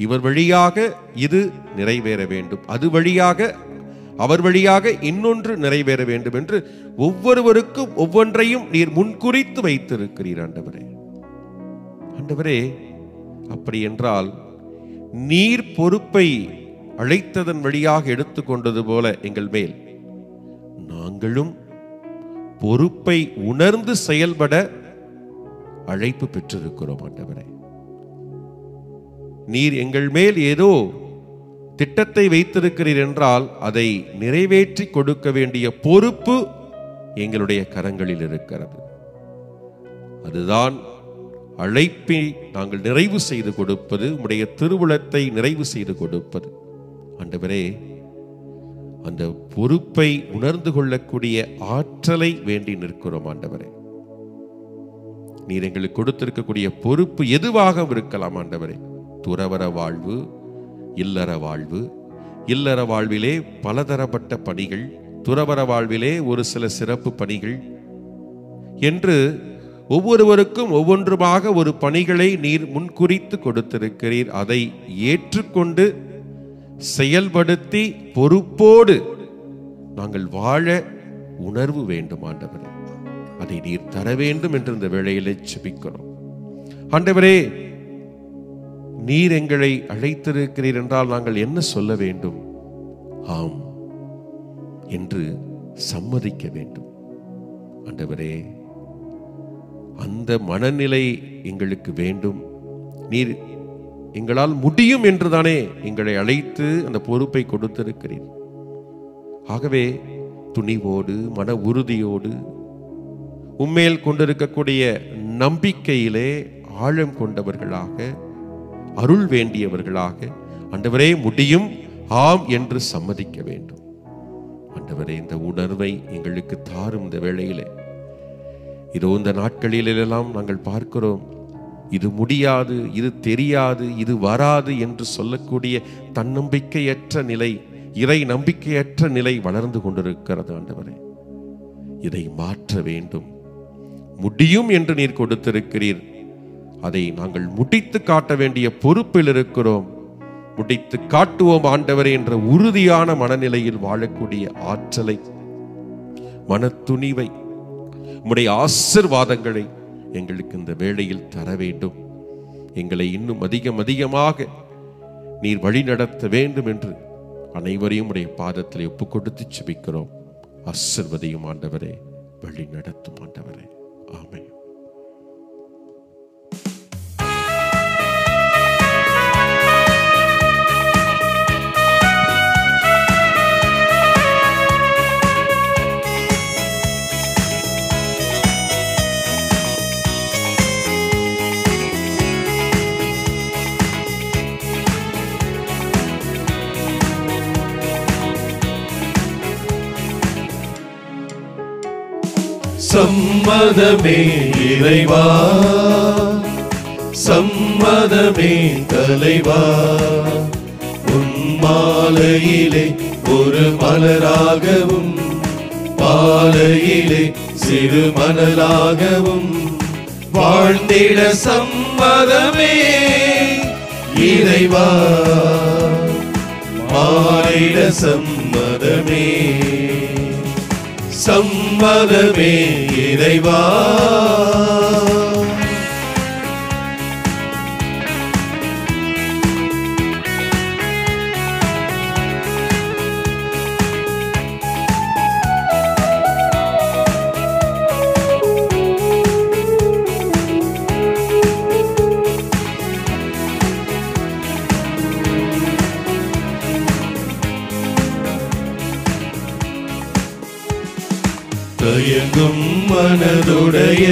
இவர் வழியாக இது நிறைவேற வேண்டும், அது வழியாக அவர் வழியாக இன்னொன்று நிறைவேற வேண்டும் என்று ஒவ்வொருவருக்கும் ஒவ்வொன்றையும் நீர் முன்குறித்து வைத்திருக்கிறீர். ஆண்டவரே, ஆண்டவரே, அப்படி என்றால் நீர் பொறுப்பை அழைத்ததன் வழியாக எடுத்துக்கொண்டது போல எங்கள் மேல் நாங்களும் பொறுப்பை உணர்ந்து செயல்பட அழைப்பு பெற்றிருக்கிறோம். ஆண்டவரே, நீர் எங்கள் மேல் ஏதோ திட்டத்தை வைத்திருக்கிறீர் என்றால் அதை நிறைவேற்றி கொடுக்க வேண்டிய பொறுப்பு எங்களுடைய கரங்களில் இருக்கிறது. அதுதான் அழைப்பை நாங்கள் நிறைவு செய்து கொடுப்பது, உம்முடைய திருவுளத்தை நிறைவு செய்து கொடுப்பது. ஆண்டவரே, அந்த பொறுப்பை உணர்ந்து கொள்ளக்கூடிய ஆற்றலை வேண்டி நிற்கிறோம். ஆண்டவரே, நீர் எங்களுக்கு கொடுத்திருக்கக்கூடிய பொறுப்பு எதுவாக இருக்கலாம். ஆண்டவரே, துறவற வாழ்வு, இல்லற வாழ்வு, இல்லற வாழ்விலே பலதரப்பட்ட பணிகள், துறவற வாழ்விலே ஒரு சில சிறப்பு பணிகள் என்று ஒவ்வொருவருக்கும் ஒவ்வொன்றுமாக ஒரு பணிகளை நீர் முன்குறித்து கொடுத்திருக்கிறீர். அதை ஏற்றுக்கொண்டு செயல்படுத்தி பொறுப்போடு நாங்கள் வாழ உணர்வு வேண்டும். ஆண்டவரே, அதை நீர் தர வேண்டும் என்று இந்த வேளையிலே ஜெபிக்கிறோம். ஆண்டவரே, நீர் எங்களை அழைத்திருக்கிறீர் என்றால் நாங்கள் என்ன சொல்ல வேண்டும்? ஆம் என்று சம்மதிக்க வேண்டும். ஆண்டவரே, அந்த மனநிலை எங்களுக்கு வேண்டும். நீர் எங்களால் முடியும் என்றுதானே எங்களை அழைத்து அந்த பொறுப்பை கொடுத்திருக்கிறீர். ஆகவே துணிவோடு மன உறுதியோடு உம்மேல் கொண்டிருக்கக்கூடிய நம்பிக்கையிலே ஆழம் கொண்டவர்களாக, அருள் வேண்டியவர்களாக, ஆண்டவரே முடியும், ஆம் என்று சம்மதிக்க வேண்டும். ஆண்டவரே, இந்த உணர்வை எங்களுக்கு தாரும். இந்த வேளையிலே இதோ இந்த நாட்களிலெல்லாம் நாங்கள் பார்க்கிறோம், இது முடியாது, இது தெரியாது, இது வராது என்று சொல்லக்கூடிய தன்னம்பிக்கையற்ற நிலை, இறை நம்பிக்கையற்ற நிலை வளர்ந்து கொண்டிருக்கிறது. ஆண்டவரே, இதை மாற்ற வேண்டும். முடியும் என்று நீர் கொடுத்திருக்கிறீர். அதை நாங்கள் முடித்து காட்ட வேண்டிய பொறுப்பில் இருக்கிறோம். முடித்து காட்டுவோம் ஆண்டவரே என்ற உறுதியான மனநிலையில் வாழக்கூடிய ஆற்றலை, மனத்துணிவை, உம்முடைய ஆசீர்வாதங்களை எங்களுக்கு இந்த வேளையில் தர வேண்டும். எங்களை இன்னும் அதிகமாக நீர் வழி நடத்த வேண்டும் என்று அனைவரையும் உடைய பாதத்தில் ஒப்புக் கொடுத்து ஜெபிக்கிறோம். ஆசீர்வதியும் ஆண்டவரே, வழி நடத்தும் ஆண்டவரே. ஆமென். சம்மதமே இறைவா, சம்மதமே தலைவா, உன் மாலையிலே ஒரு மலராகவும் பாலையிலே சிறு மணலாகவும் வாழ்ந்திட சம்மதமே இறைவா, மாறிட சம்மதமே, சம்மதமே இறைவா. தயங்கும் மனதுடைய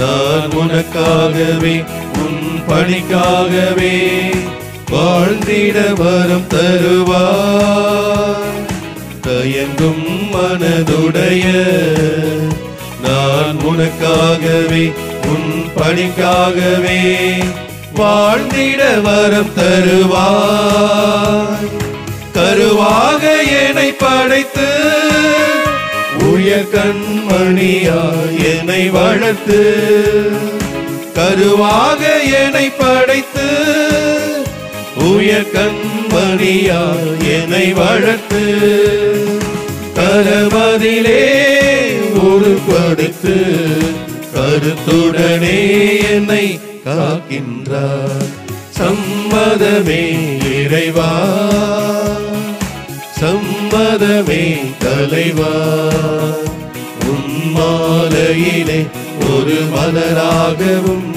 நான் உனக்காகவே உன் பணிக்காகவே வாழ்ந்திட வரம் தருவாய். தயங்கும் மனதுடைய நான் உனக்காகவே உன் பணிக்காகவே வாழ்ந்திட வரம் தருவாய். கருவாக என்னை படைத்து உயர் கண்மணியாய் என்னை வளர்த்து, கருவாக என்னை படைத்து உயர் கண்மணியாய் என்னை வளர்த்து, கரமதிலே உருப்படுத்து கருத்துடனே என்னை காக்கின்றார். சம்மதமே இறைவா, சம்மதமே தலைவா, உன் மாலையிலே ஒரு மலராகவும்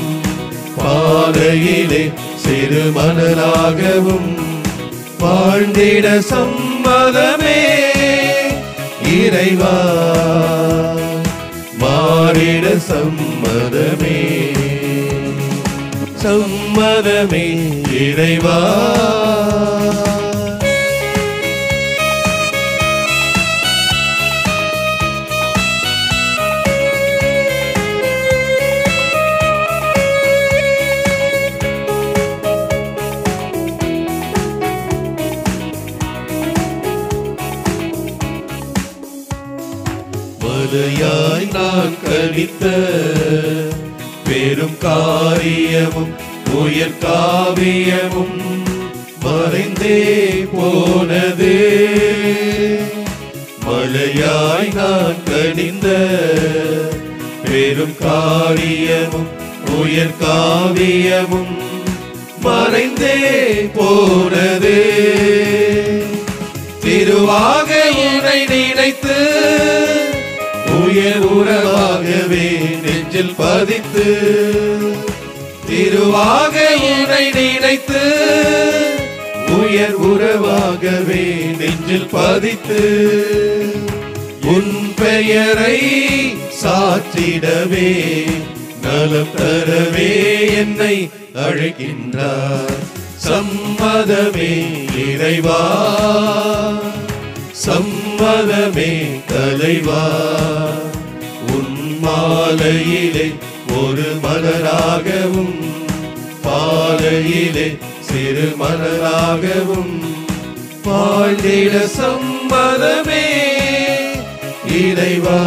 பாலையிலே சிறு மணலாகவும் வாழ்ந்திட சம்மதமே இறைவா, மாறிட சம்மதமே, சம்மதமே இறைவா. மலையாய் நான் கணித்த பெரும் காரியமும் உயர் காவியமும் மறைந்தே போனது. மலையாய் நான் கணிந்த பெரும் காரியமும் உயர் காவியமும் மறைந்தே போனது. திருவாக என்னை நினைத்து உயர் உறவாகவே நெஞ்சில் பதித்து, திருவாக என்னை நினைத்து உயர் உறவாகவே நெஞ்சில் பதித்து, உன் பெயரை சாற்றிடவே நலம் தரவே என்னை அழைக்கின்றார். சம்மதமே இறைவா, சம்மதமே தலைவா, உன் மாலையிலே ஒரு மலராகவும் பாலையிலே சிறு மலராகவும் வாழ்ந்திட சம்மதமே இறைவா,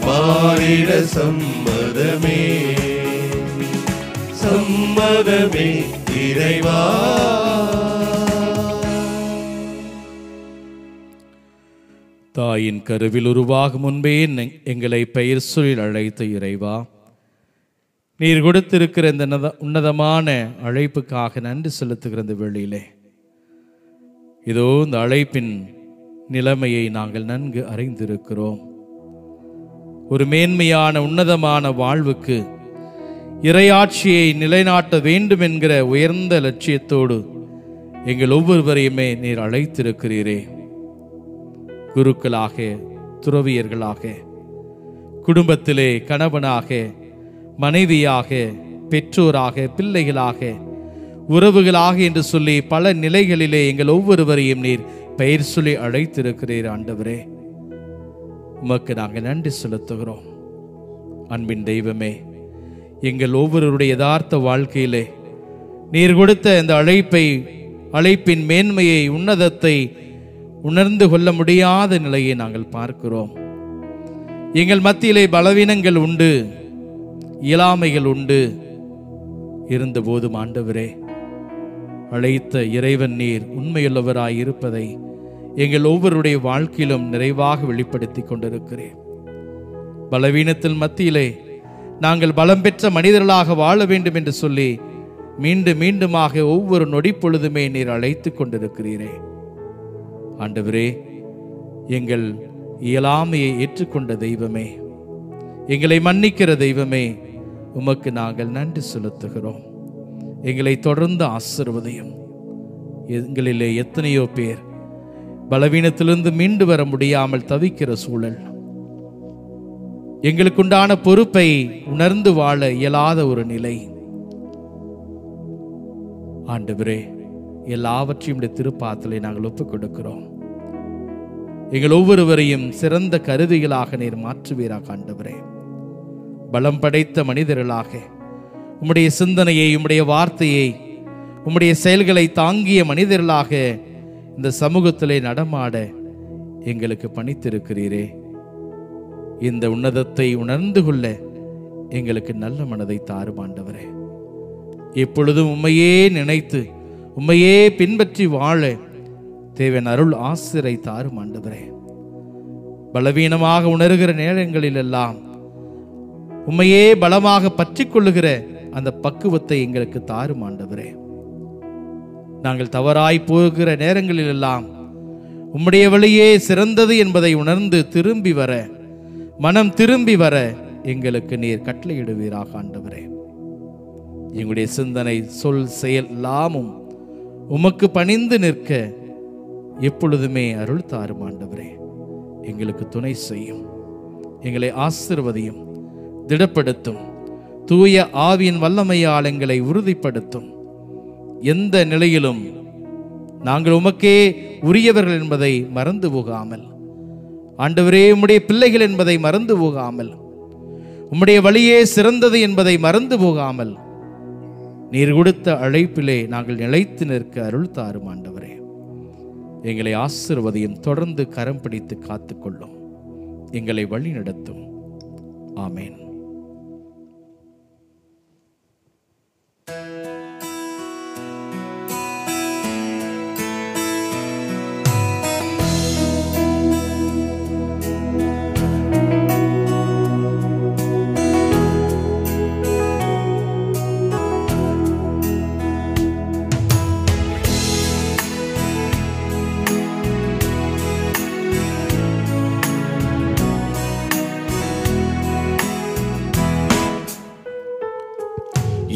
மாறிட சம்மதமே, சம்மதமே இறைவா. தாயின் கருவில் உருவாகும் முன்பே எங்களை பெயர் சொல்லி அழைத்த இறைவா, நீர் கொடுத்திருக்கிற இந்த உன்னதமான அழைப்புக்காக நன்றி செலுத்துகிற இந்த வேளையிலே இதோ இந்த அழைப்பின் நிலைமையை நாங்கள் நன்கு அறிந்திருக்கிறோம். ஒரு மேன்மையான உன்னதமான வாழ்வுக்கு இறையாட்சியை நிலைநாட்ட வேண்டும் என்கிற உயர்ந்த லட்சியத்தோடு எங்கள் ஒவ்வொருவரையுமே நீர் அழைத்திருக்கிறீரே. குருக்களாக, துறவியர்களாக, குடும்பத்திலே கணவனாக, மனைவியாக, பெற்றோராக, பிள்ளைகளாக, உறவுகளாக என்று சொல்லி பல நிலைகளிலே எங்கள் ஒவ்வொருவரையும் நீர் பெயர் சொல்லி அழைத்திருக்கிறீர். ஆண்டவரே, உமக்கு நாங்கள் நன்றி செலுத்துகிறோம். அன்பின் தெய்வமே, எங்கள் ஒவ்வொருவருடைய யதார்த்த வாழ்க்கையிலே நீர் கொடுத்த இந்த அழைப்பின் மேன்மையை, உன்னதத்தை உணர்ந்து கொள்ள முடியாத நிலையை நாங்கள் பார்க்கிறோம். எங்கள் மத்தியிலே பலவீனங்கள் உண்டு, இயலாமைகள் உண்டு. இருந்தபோதும் ஆண்டவரே, அழைத்த இறைவன் நீர் உண்மையுள்ளவராய் இருப்பதை எங்கள் ஒவ்வொருடைய வாழ்க்கையிலும் நிறைவாக வெளிப்படுத்தி கொண்டிருக்கிறேன். பலவீனத்தில் மத்தியிலே நாங்கள் பலம் பெற்ற மனிதர்களாக வாழ வேண்டும் என்று சொல்லி மீண்டும் மீண்டுமாக ஒவ்வொரு நொடி பொழுதுமே நீர் அழைத்து கொண்டிருக்கிறீரே. ஆண்டவரே, எங்கள் இயலாமையை ஏற்றுக்கொண்ட தெய்வமே, எங்களை மன்னிக்கிற தெய்வமே, உமக்கு நாங்கள் நன்றி செலுத்துகிறோம். எங்களை தொடர்ந்து ஆசீர்வதியும். எங்களிலே எத்தனையோ பேர் பலவீனத்திலிருந்து மீண்டு வர முடியாமல் தவிக்கிற சூழல், எங்களுக்குண்டான பொறுப்பை உணர்ந்து வாழ இயலாத ஒரு நிலை. ஆண்டவரே, எல்லாவற்றையும் திருப்பாத்திலே நாங்கள் ஒப்புக் கொடுக்கிறோம். எங்கள் ஒவ்வொருவரையும் சிறந்த கருவிகளாக நீர் மாற்றுவீராக. ஆண்டவரே, பலம் படைத்த மனிதர்களாக உம்முடைய சிந்தனையை, உம்முடைய வார்த்தையை, உம்முடைய செயல்களை தாங்கிய மனிதர்களாக இந்த சமூகத்திலே நடமாட எங்களுக்கு பணித்திருக்கிறீரே. இந்த உன்னதத்தை உணர்ந்து கொள்ள எங்களுக்கு நல்ல மனதை தாரும் ஆண்டவரே. எப்பொழுதும் உம்மையே நினைத்து உம்மையே பின்பற்றி வாழ தேவன் அருள் ஆசிரை தாரும் ஆண்டவரே. பலவீனமாக உணர்கிற நேரங்களில் எல்லாம் உம்மையே பலமாக பற்றி கொள்ளுகிற அந்த பக்குவத்தை எங்களுக்கு தாரும் ஆண்டவரே. நாங்கள் தவறாய் போகிற நேரங்களில் எல்லாம் உம்முடைய வழியே சிறந்தது என்பதை உணர்ந்து திரும்பி வர, மனம் திரும்பி வர எங்களுக்கு நீர் கட்டளையிடுவீராக ஆண்டவரே. எங்களுடைய சிந்தனை, சொல், செயல் எல்லாமும் உமக்கு பணிந்து நிற்க எப்பொழுதுமே அருள் தாரும் ஆண்டவரே. எங்களுக்கு துணை செய்யும், எங்களை ஆசீர்வதியும், திடப்படுத்தும். தூய ஆவியின் வல்லமையால் எங்களை உறுதிப்படுத்தும். எந்த நிலையிலும் நாங்கள் உமக்கே உரியவர்கள் என்பதை மறந்து போகாமல், ஆண்டவரே உம்முடைய பிள்ளைகள் என்பதை மறந்து போகாமல், உம்முடைய வழியே சிறந்தது என்பதை மறந்து போகாமல், நீர் கொடுத்த அழைப்பிலே நாங்கள் நிலைத்து நிற்க அருள் தாரும் ஆண்டவரே. எங்களை ஆசீர்வதியும், தொடர்ந்து கரம் பிடித்து காத்துக்கொள்ளும், எங்களை வழி நடத்தும். ஆமேன்.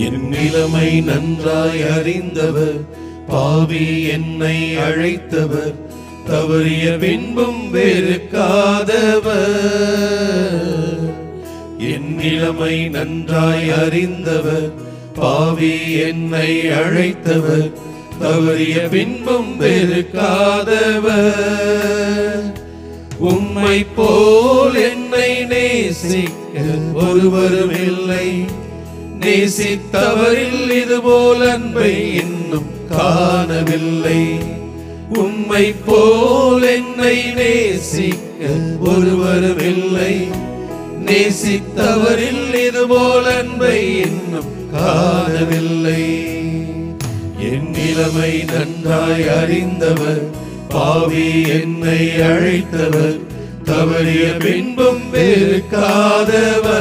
என் நிலைமை நன்றாய் அறிந்தவர், பாவி என்னை அழைத்தவர், தவறிய பின்பும் வெறுக்காதவர். என் நிலைமை நன்றாய் அறிந்தவர், பாவி என்னை அழைத்தவர், தவறிய பின்பும் வெறுக்காதவர். உம்மை போல் என்னை நேசிக்க ஒருவரும் இல்லை, நேசித்தவரில் இதுபோல் அன்பை இன்னும் காணவில்லை. உம்மை போல் என்னை நேசிக்க நேசிக்க ஒருவரும் இல்லை. நேசித்தவரில் இதுபோல் அன்பை இன்னும் காணவில்லை. என் நிலைமை நன்றாய் அறிந்தவர், பாவி என்னை அழைத்தவர், தவறிய பின்பும் வெறுக்காதவர்.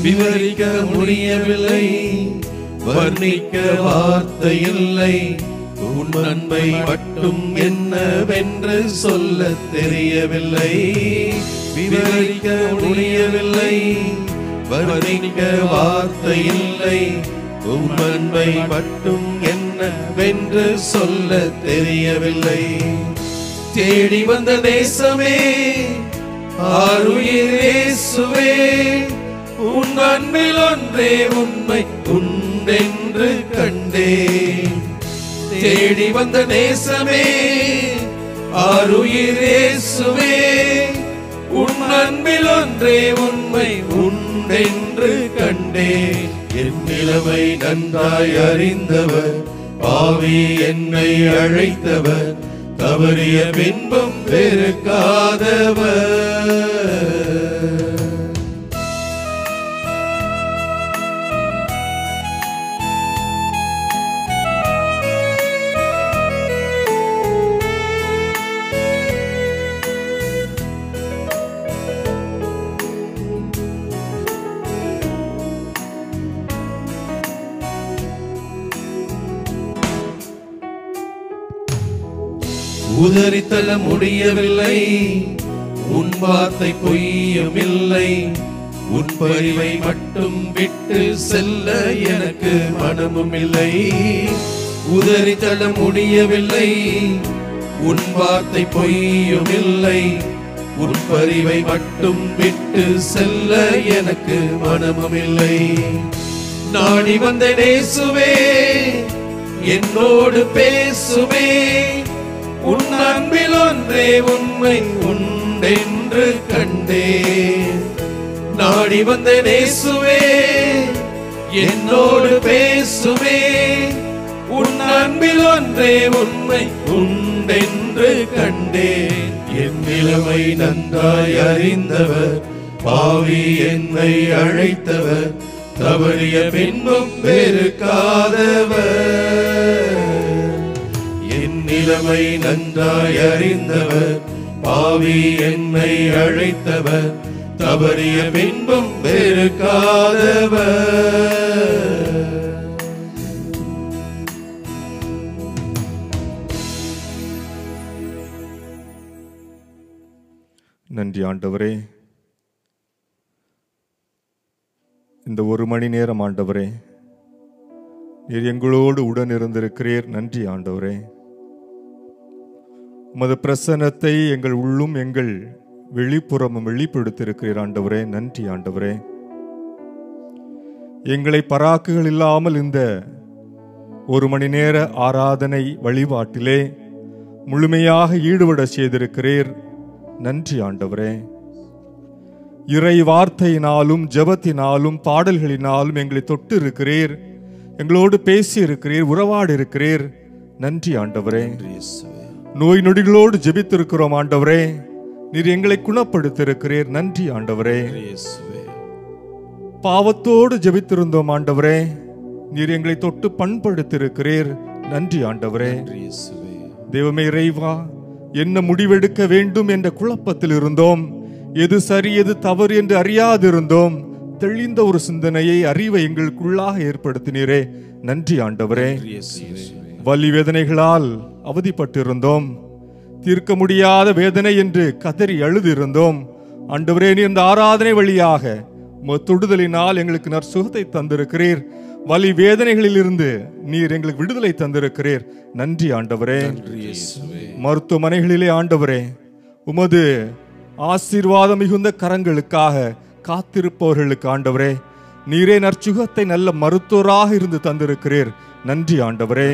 விவரிக்க முடியவில்லை, வர்ணிக்க வார்த்தை இல்லை. உன் அன்பை மட்டும் என்னவென்று சொல்ல தெரியவில்லை. விவரிக்க முடியவில்லை, வர்ணிக்க வார்த்தை இல்லை. உன் அன்பை மட்டும் என்னவென்று சொல்ல தெரியவில்லை. தேடி வந்த தேசமே, ஆருயிர் இயேசுவே, உன் அன்பில் ஒன்றே உண்மை உண்டென்று கண்டேன். தேடி வந்த நேசமே, ஆருயிர் இயேசுவே, உன் அன்பில் ஒன்றே உண்மை உண்டென்று கண்டேன். என் நிலைமை நன்றாய் அறிந்தவர், பாவி என்னை அழைத்தவர், தவறிய பின்பும் வெறுக்காதவர். உதறித்தள்ள முடியவில்லை, உன் வார்த்தை பொய்யும் இல்லை. உன் பரிவை மட்டும் விட்டு செல்ல எனக்கு மனமும் இல்லை. உதறித்தள்ள முடியவில்லை, உன் வார்த்தை பொய்யும் இல்லை. உன் பரிவை மட்டும் விட்டு செல்ல எனக்கு மனமும் இல்லை. நாடி வந்த நேசுவே, என்னோடு பேசுவே, உன் அன்பில் ஒன்றே உண்மை உண்டென்று கண்டேன். நாடி வந்த நேசுவே, என்னோடு பேசுவே, உன் அன்பில் ஒன்றே உண்மை உண்டென்று கண்டேன். என் நிலைமை நன்றாய் அறிந்தவர், பாவி என்னை அழைத்தவர், தவறிய பின்பும் வெறுக்காதவர். என் நிலைமை நன்றாய் அறிந்தவர், பாவி என்னை அழைத்தவர், தவறிய பின்பும் வெறுக்காதவர். நன்றி ஆண்டவரே, இந்த ஒரு மணி நேரம் ஆண்டவரே நீர் எங்களோடு உடன் இருந்திருக்கிறீர். நன்றி ஆண்டவரே. உமது பிரசன்னத்தை எங்கள் உள்ளும் எங்கள் வெளிப்புறமும் வெளிப்படுத்தியிருக்கிறீர் ஆண்டவரே. நன்றி ஆண்டவரே. எங்களை பராக்குகள் இல்லாமல் இந்த ஒரு மணி நேர ஆராதனை வழிபாட்டிலே முழுமையாக ஈடுபட செய்திருக்கிறீர். நன்றி ஆண்டவரே. இறை வார்த்தையினாலும் ஜெபத்தினாலும் பாடல்களினாலும் எங்களை தொட்டு இருக்கிறீர், எங்களோடு பேசி இருக்கிறீர், உறவாடி இருக்கிறீர். நன்றி ஆண்டவரே. நோய் நொடிகளோடு ஜெபித்திருக்கிறோம் ஆண்டவரே, நீர் எங்களை குணப்படுத்தியிருக்கிறீர். நன்றி ஆண்டவரே. பாவத்தோடு ஜெபித்திருந்தோம் ஆண்டவரே, நீர் எங்களை தொட்டு பண்படுத்தியிருக்கிறீர். நன்றி ஆண்டவரே. தெய்வமே இறைவா, என்ன முடிவெடுக்க வேண்டும் என்ற குழப்பத்தில் இருந்தோம். எது சரி எது தவறு என்று அறியாதிருந்தோம். தெளிந்த ஒரு சிந்தனையை, அறிவை எங்களுக்குள்ளாக ஏற்படுத்தினீரே. நன்றி ஆண்டவரே. வலி வேதனைகளால் அவதிப்பட்டிருந்தோம். தீர்க்க முடியாத வேதனை என்று கதறி அழுதிருந்தோம். ஆண்டவரே, நீர் இந்த ஆராதனை வழியாக தொடுதலினால் எங்களுக்கு நற்சுகத்தை தந்திருக்கிறீர். வலி வேதனைகளிலிருந்து நீர் எங்களுக்கு விடுதலை தந்திருக்கிறீர். நன்றி ஆண்டவரே. மருத்துவமனைகளிலே ஆண்டவரே, உமது ஆசீர்வாதம் மிகுந்த கரங்களுக்காக காத்திருப்பவர்களுக்கு ஆண்டவரே, நீரே நற்சுகத்தை நல்ல மருத்துவராக இருந்து தந்திருக்கிறீர். நன்றி ஆண்டவரே.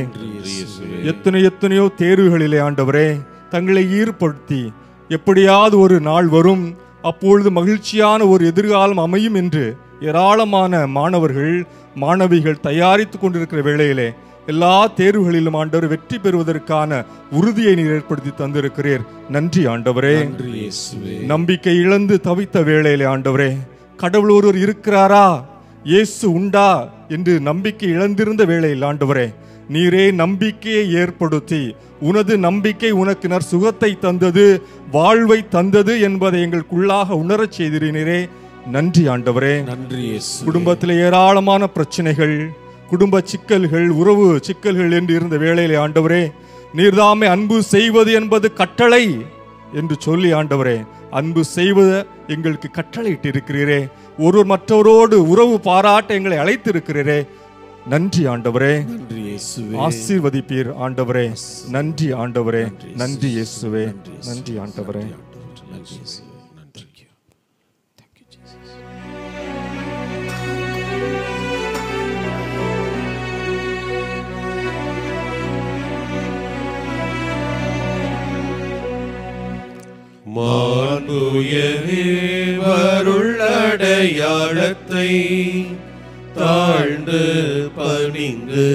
எத்தனையோ தேர்வுகளிலே ஆண்டவரே தங்களை ஈடுபடுத்தி எப்படியாவது ஒரு நாள் வரும், அப்பொழுது மகிழ்ச்சியான ஒரு எதிர்காலம் அமையும் என்று ஏராளமான மாணவர்கள் மாணவிகள் தயாரித்துக் கொண்டிருக்கிற வேளையிலே எல்லா தேர்வுகளிலும் ஆண்டவர் வெற்றி பெறுவதற்கான உறுதியை நீர் ஏற்படுத்தி தந்திருக்கிறீர். நன்றி ஆண்டவரே. நம்பிக்கை இழந்து தவித்த வேளையிலே ஆண்டவரே, கடவுள் ஒருவர் இருக்கிறாரா, இயேசு உண்டா என்று நம்பிக்கை இழந்திருந்த வேளையில் ஆண்டவரே, நீரே நம்பிக்கையை ஏற்படுத்தி உனது நம்பிக்கை உனக்கு நற்சுகத்தை தந்தது, வாழ்வை தந்தது என்பதை எங்களுக்குள்ளாக உணரச் செய்திருக்கிறீரே. நன்றி ஆண்டவரே. குடும்பத்தில் ஏராளமான பிரச்சனைகள், குடும்ப சிக்கல்கள், உறவு சிக்கல்கள் என்று இருந்த வேளையிலே ஆண்டவரே, நீர்தாமே அன்பு செய்வது என்பது கட்டளை என்று சொல்லி ஆண்டவரே, அன்பு செய்வது எங்களுக்கு கட்டளையிட்டு இருக்கிறீரே. ஒருவர் மற்றவரோடு உறவு பாராட்ட எங்களை அழைத்திருக்கிறீரே. நன்றி ஆண்டவரே. ஆசீர்வதிப்பீர் ஆண்டவரே. நன்றி ஆண்டவரே. நன்றி இயேசுவே. நன்றி ஆண்டவரே. அடையாளத்தை தாழ்ந்து பணிந்து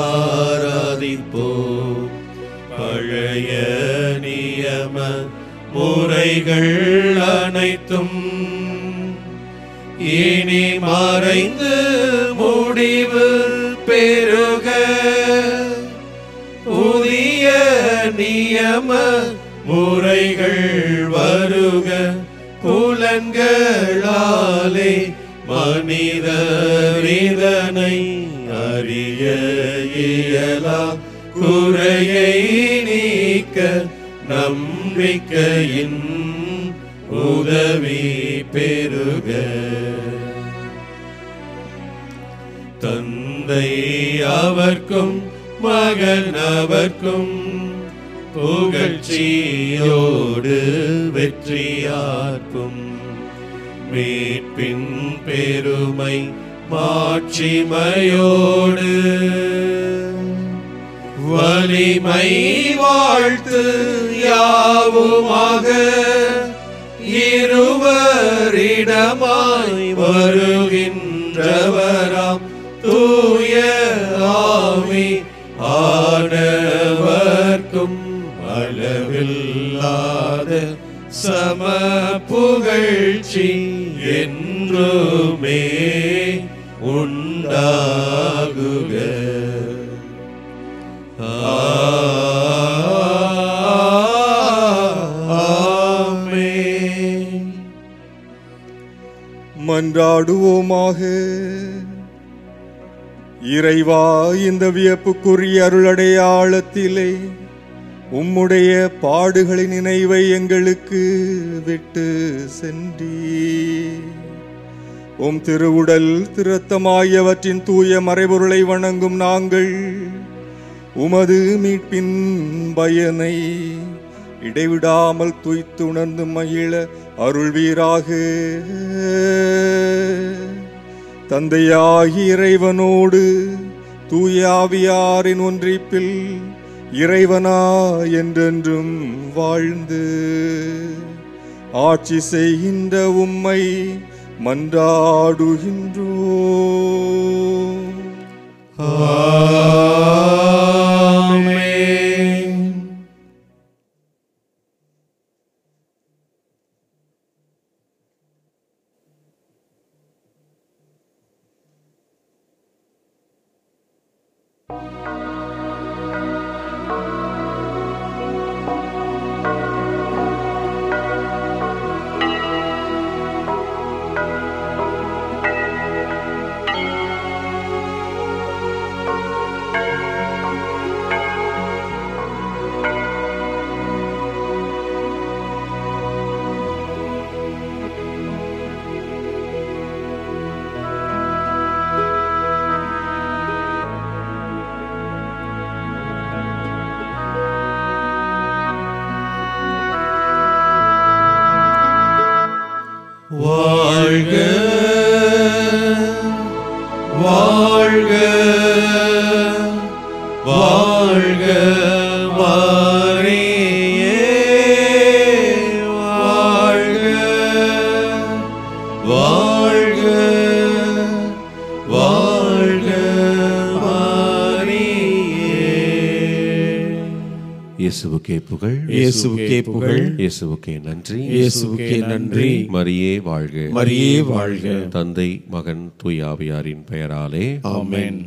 ஆராதிப்போ, பழைய நியம முறைகள் அனைத்தும் இனி மறைந்து முடிவு பெறுக. புதிய நியம முறைகள் வருக. புலன்களாலே மனிதரிதனை அறிய இயலா குறையை நீக்க நம்பிக்கையின் உதவி பெறுக. தந்தை அவர்க்கும் மகன் அவர்க்கும் புகழ்ச்சியோடு வெற்றியார்க்கும் மீட்பின் பெருமை மாட்சிமையோடு வலிமை வாழ்த்து யாவுமாக இருவரிடமாய் வருகின்றவராம் தூய ஆவி ஆனவர்க்கும் அளவில்லாத சம புகழ்ச்சி என்றுமே உண்டாகுக. ஆமென். மன்றாடுவோமாக. இறைவா, இந்த வியப்புக்குரிய அருளடையாளத்திலே உம்முடைய பாடுகளின் நினைவை எங்களுக்கு விட்டு சென்றீர். உம் திருவுடல் திருத்தமாயவற்றின் தூய மறைபொருளை வணங்கும் நாங்கள் உமது மீட்பின் பயனை இடைவிடாமல் துய்த்து உணர்ந்து மகிழ அருள்வீராக. தந்தையாகி இறைவனோடு தூய ஆவியாரின் ஒன்றிப்பில் இறைவனா என்றென்றும் வாழ்ந்து ஆட்சி செய்கின்ற உம்மை மன்றாடுகின்றோம். ஆமென். வாழ்க வாழ்க மரியே வாழ்க வாழ்க வாழ்க மரியே. இயேசுவுக்கே புகழ், இயேசுவுக்கே புகழ், இயேசுவுக்கே நன்றி, இயேசுவுக்கே நன்றி. மரியே வாழ்க, மரியே வாழ்க. தந்தை மகன் தூய ஆவியாரின் பெயராலே ஆமென்.